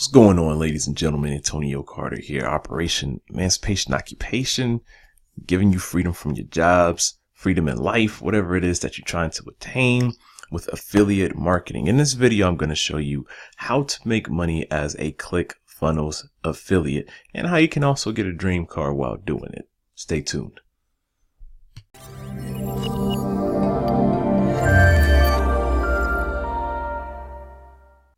What's going on, ladies and gentlemen? Antonio Carter here, Operation Emancipation Occupation, giving you freedom from your jobs, freedom in life, whatever it is that you're trying to attain with affiliate marketing. In this video, I'm going to show you how to make money as a Clickfunnels affiliate and how you can also get a dream car while doing it. Stay tuned.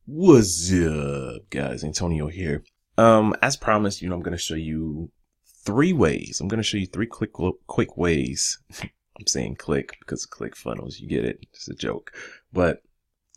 What's up, guys? Antonio here. As promised, I'm going to show you three ways. I'm going to show you three quick ways. I'm saying click because of Clickfunnels. You get it. It's a joke. But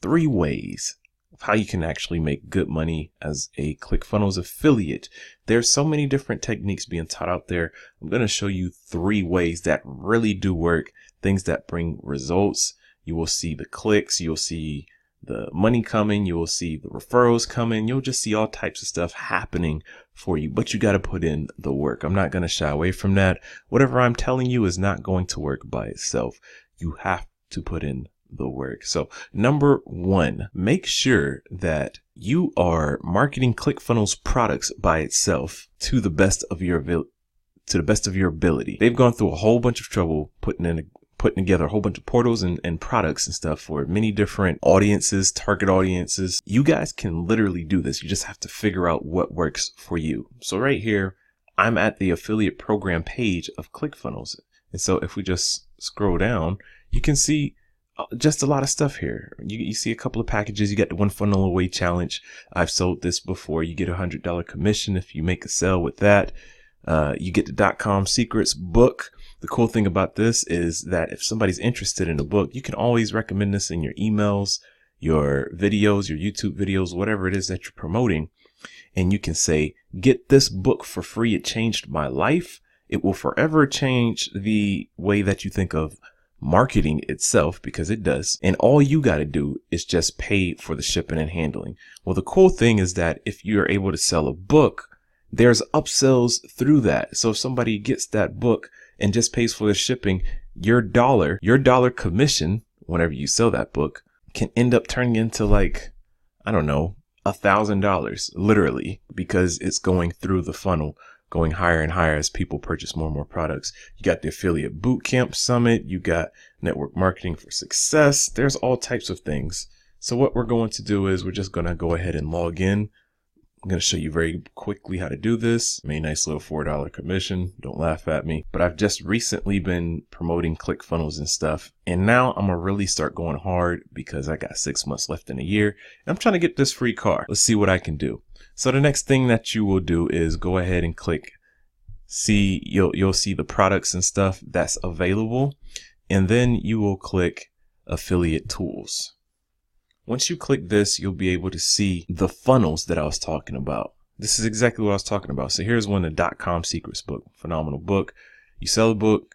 3 ways of how you can actually make good money as a Clickfunnels affiliate. There's so many different techniques being taught out there. I'm going to show you 3 ways that really do work, things that bring results. You will see the clicks. You'll see the money coming, you will see the referrals coming, you'll just see all types of stuff happening for you, but you got to put in the work. I'm not going to shy away from that. Whatever I'm telling you is not going to work by itself. You have to put in the work. So number 1, make sure that you are marketing Clickfunnels products by itself to the best of your ability. They've gone through a whole bunch of trouble putting together a whole bunch of portals and products and stuff for many different audiences, target audiences. You guys can literally do this. You just have to figure out what works for you. So right here, I'm at the affiliate program page of Clickfunnels. And so if we just scroll down, you can see just a lot of stuff here. You see a couple of packages. You got the 1 funnel away challenge. I've sold this before. You get $100 commission if you make a sale with that. You get the .com secrets book. The cool thing about this is that if somebody's interested in a book, you can always recommend this in your emails, your videos, your YouTube videos, whatever it is that you're promoting. And you can say, get this book for free. It changed my life. It will forever change the way that you think of marketing itself, because it does. And all you got to do is just pay for the shipping and handling. Well, the cool thing is that if you're able to sell a book, there's upsells through that. So if somebody gets that book and just pays for the shipping, your dollar commission, whenever you sell that book, can end up turning into like, I don't know, $1,000 literally, because it's going through the funnel, going higher and higher as people purchase more and more products. You got the affiliate bootcamp summit. You got network marketing for success. There's all types of things. So what we're going to do is we're just going to go ahead and log in. I'm going to show you very quickly how to do this. Made a nice little $4 commission. Don't laugh at me. But I've just recently been promoting Clickfunnels and stuff. And now I'm going to really start going hard because I got 6 months left in a year. And I'm trying to get this free car. Let's see what I can do. So the next thing that you will do is go ahead and click. See, you'll see the products and stuff that's available. And then you will click affiliate tools. Once you click this, you'll be able to see the funnels that I was talking about. This is exactly what I was talking about. So here's one, the .com secrets book, phenomenal book. You sell a book,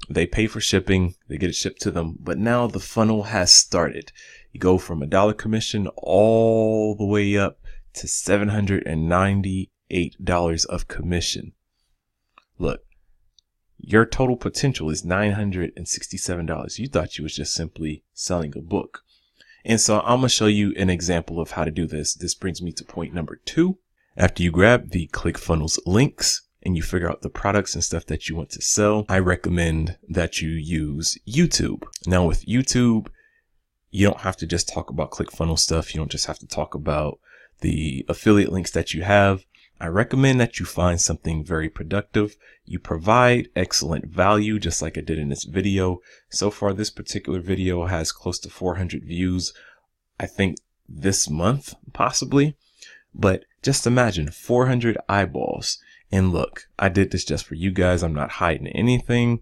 they pay for shipping, they get it shipped to them. But now the funnel has started. You go from $1 commission all the way up to $798 of commission. Look, your total potential is $967. You thought you was just simply selling a book. And so I'm going to show you an example of how to do this. This brings me to point number 2. After you grab the Clickfunnels links and you figure out the products and stuff that you want to sell, I recommend that you use YouTube. Now with YouTube, you don't have to just talk about Clickfunnels stuff. You don't just have to talk about the affiliate links that you have. I recommend that you find something very productive. You provide excellent value, just like I did in this video. So far, this particular video has close to 400 views, I think this month, possibly. But just imagine 400 eyeballs. And look, I did this just for you guys. I'm not hiding anything.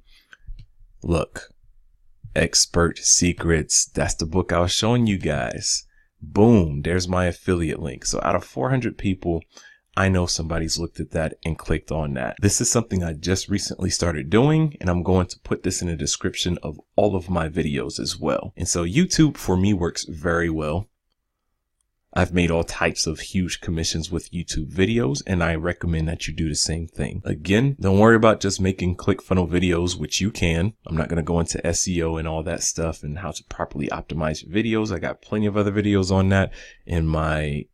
Look, Expert Secrets. That's the book I was showing you guys. Boom, there's my affiliate link. So out of 400 people, I know somebody's looked at that and clicked on that. This is something I just recently started doing, and I'm going to put this in the description of all of my videos as well. And so YouTube for me works very well. I've made all types of huge commissions with YouTube videos, and I recommend that you do the same thing. Again, don't worry about just making ClickFunnel videos, which you can. I'm not going to go into SEO and all that stuff and how to properly optimize your videos. I got plenty of other videos on that in my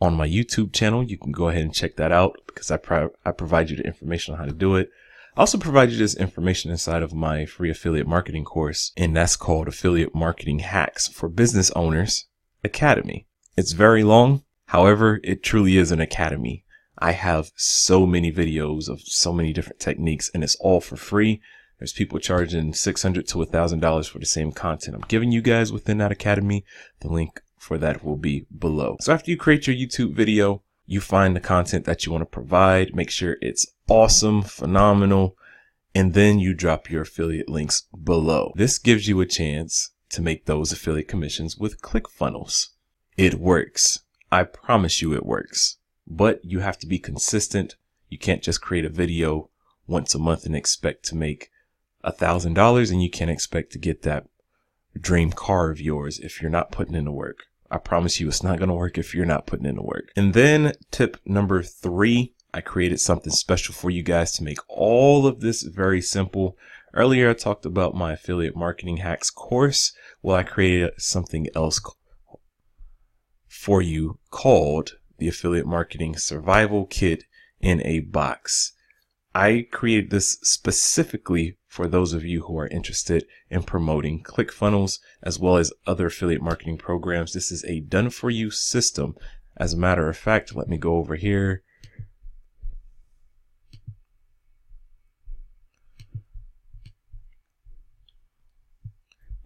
on my YouTube channel. You can go ahead and check that out because I provide you the information on how to do it. I also provide you this information inside of my free affiliate marketing course, and that's called Affiliate Marketing Hacks for Business Owners Academy. It's very long. However, it truly is an academy. I have so many videos of so many different techniques, and it's all for free. There's people charging $600 to $1,000 for the same content I'm giving you guys within that academy. The link for that will be below. So after you create your YouTube video, you find the content that you want to provide, make sure it's awesome, phenomenal, and then you drop your affiliate links below. This gives you a chance to make those affiliate commissions with Clickfunnels. It works. I promise you it works, but you have to be consistent. You can't just create a video once a month and expect to make $1,000, and you can't expect to get that dream car of yours if you're not putting in the work. I promise you it's not going to work if you're not putting in the work. And then tip number 3, I created something special for you guys to make all of this very simple. Earlier, I talked about my affiliate marketing hacks course. Well, I created something else for you called the Affiliate Marketing Survival Kit in a Box. I created this specifically for those of you who are interested in promoting Clickfunnels as well as other affiliate marketing programs. This is a done for you system. As a matter of fact, let me go over here.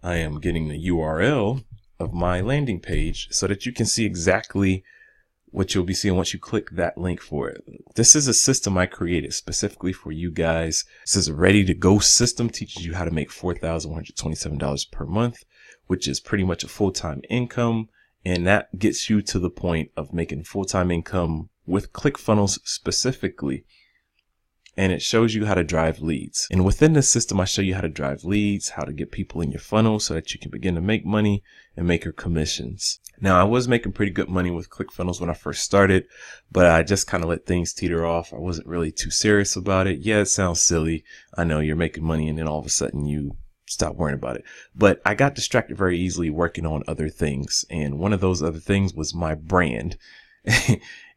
I am getting the URL of my landing page so that you can see exactly what you'll be seeing once you click that link for it. This is a system I created specifically for you guys. This is a ready to go system, teaches you how to make $4,127 per month, which is pretty much a full-time income. And that gets you to the point of making full-time income with Clickfunnels specifically. And it shows you how to drive leads. And within this system, I show you how to drive leads, how to get people in your funnel so that you can begin to make money and make your commissions. Now, I was making pretty good money with Clickfunnels when I first started, but I just kind of let things teeter off. I wasn't really too serious about it. Yeah, it sounds silly. I know you're making money and then all of a sudden you stop worrying about it. But I got distracted very easily working on other things. And one of those other things was my brand.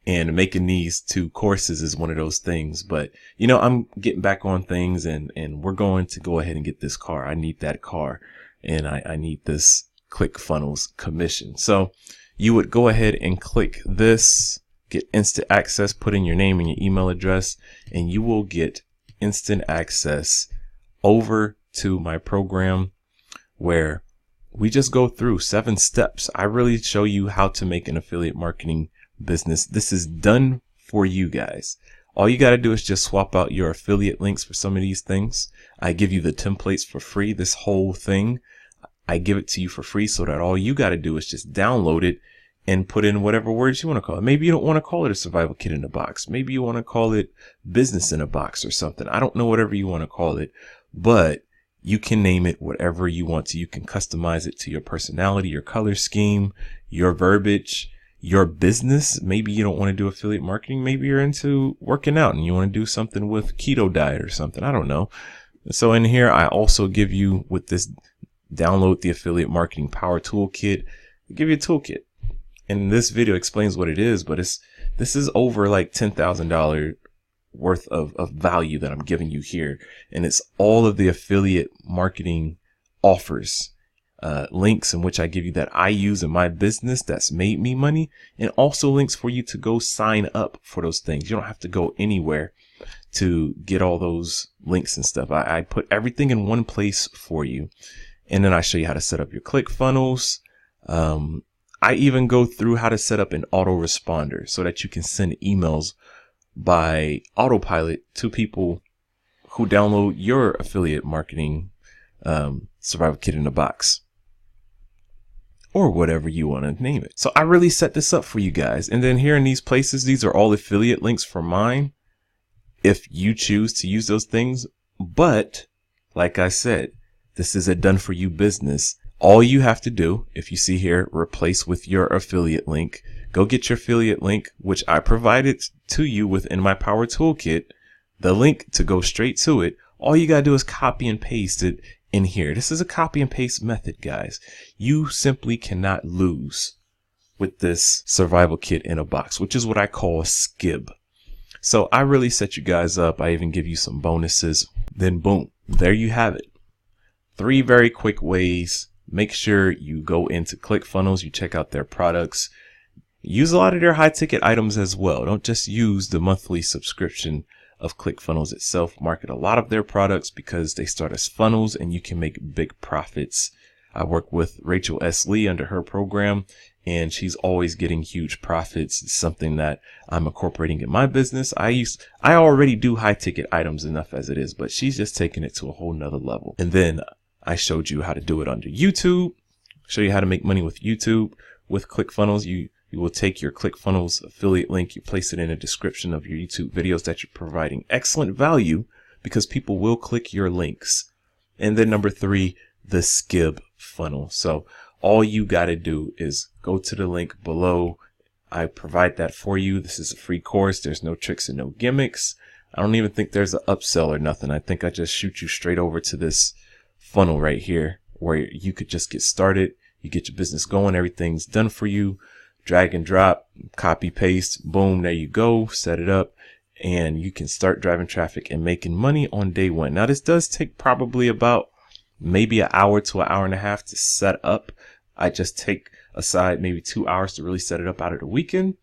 And making these 2 courses is one of those things. But, you know, I'm getting back on things and we're going to go ahead and get this car. I need that car and I need this Clickfunnels commission. So you would go ahead and click this, get instant access, put in your name and your email address, and you will get instant access over to my program where we just go through 7 steps. I really show you how to make an affiliate marketing business. This is done for you guys. All you got to do is just swap out your affiliate links for some of these things. I give you the templates for free. This whole thing, I give it to you for free so that all you got to do is just download it and put in whatever words you want to call it. Maybe you don't want to call it a survival kit in a box. Maybe you want to call it business in a box or something. I don't know, whatever you want to call it, but you can name it whatever you want to. You can customize it to your personality, your color scheme, your verbiage, your business. Maybe you don't want to do affiliate marketing. Maybe you're into working out and you want to do something with keto diet or something. I don't know. So in here, I also give you, with this, download the affiliate marketing power toolkit. I give you a toolkit. And this video explains what it is, but this is over like $10,000 worth of value that I'm giving you here. And it's all of the affiliate marketing offers. Links in which I give you that I use in my business that's made me money, and also links for you to go sign up for those things. You don't have to go anywhere to get all those links and stuff. I put everything in one place for you. And then I show you how to set up your ClickFunnels. I even go through how to set up an autoresponder so that you can send emails by autopilot to people who download your affiliate marketing survival kit in a box, or whatever you want to name it. So I really set this up for you guys. And then here in these places, these are all affiliate links for mine, if you choose to use those things. But like I said, this is a done for you business. All you have to do, if you see here, replace with your affiliate link, go get your affiliate link, which I provided to you within my power toolkit, the link to go straight to it. All you got to do is copy and paste it in here. This is a copy and paste method, guys. You simply cannot lose with this survival kit in a box, which is what I call a skib. So I really set you guys up. I even give you some bonuses. Then boom, there you have it. 3 very quick ways. Make sure you go into Clickfunnels, you check out their products. Use a lot of their high ticket items as well. Don't just use the monthly subscription of Clickfunnels itself. Market a lot of their products because they start as funnels and you can make big profits. I work with Rachel S. Lee under her program, and she's always getting huge profits. It's something that I'm incorporating in my business. I already do high ticket items enough as it is, but she's just taking it to a whole nother level. And then I showed you how to do it under YouTube, show you how to make money with YouTube with Clickfunnels. You will take your Clickfunnels affiliate link, you place it in the description of your YouTube videos that you're providing excellent value because people will click your links. And then number 3, the skib funnel. So all you got to do is go to the link below. I provide that for you. This is a free course. There's no tricks and no gimmicks. I don't even think there's an upsell or nothing. I think I just shoot you straight over to this funnel right here where you could just get started. You get your business going. Everything's done for you. Drag and drop, copy, paste, boom, there you go. Set it up and you can start driving traffic and making money on day 1. Now this does take probably about maybe an hour to an hour and a half to set up. I just take aside maybe 2 hours to really set it up out of the weekend,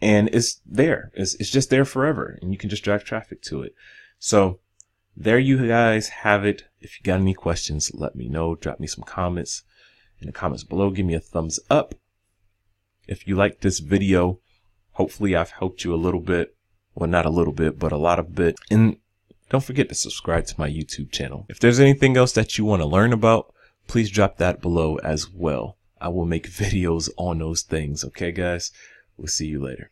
and it's there. It's just there forever, and you can just drive traffic to it. So there you guys have it. If you got any questions, let me know. Drop me some comments in the comments below. Give me a thumbs up. If you like this video, hopefully I've helped you a little bit. Well, not a little bit, but a lot of bit. And don't forget to subscribe to my YouTube channel. If there's anything else that you want to learn about, please drop that below as well. I will make videos on those things. Okay, guys? We'll see you later.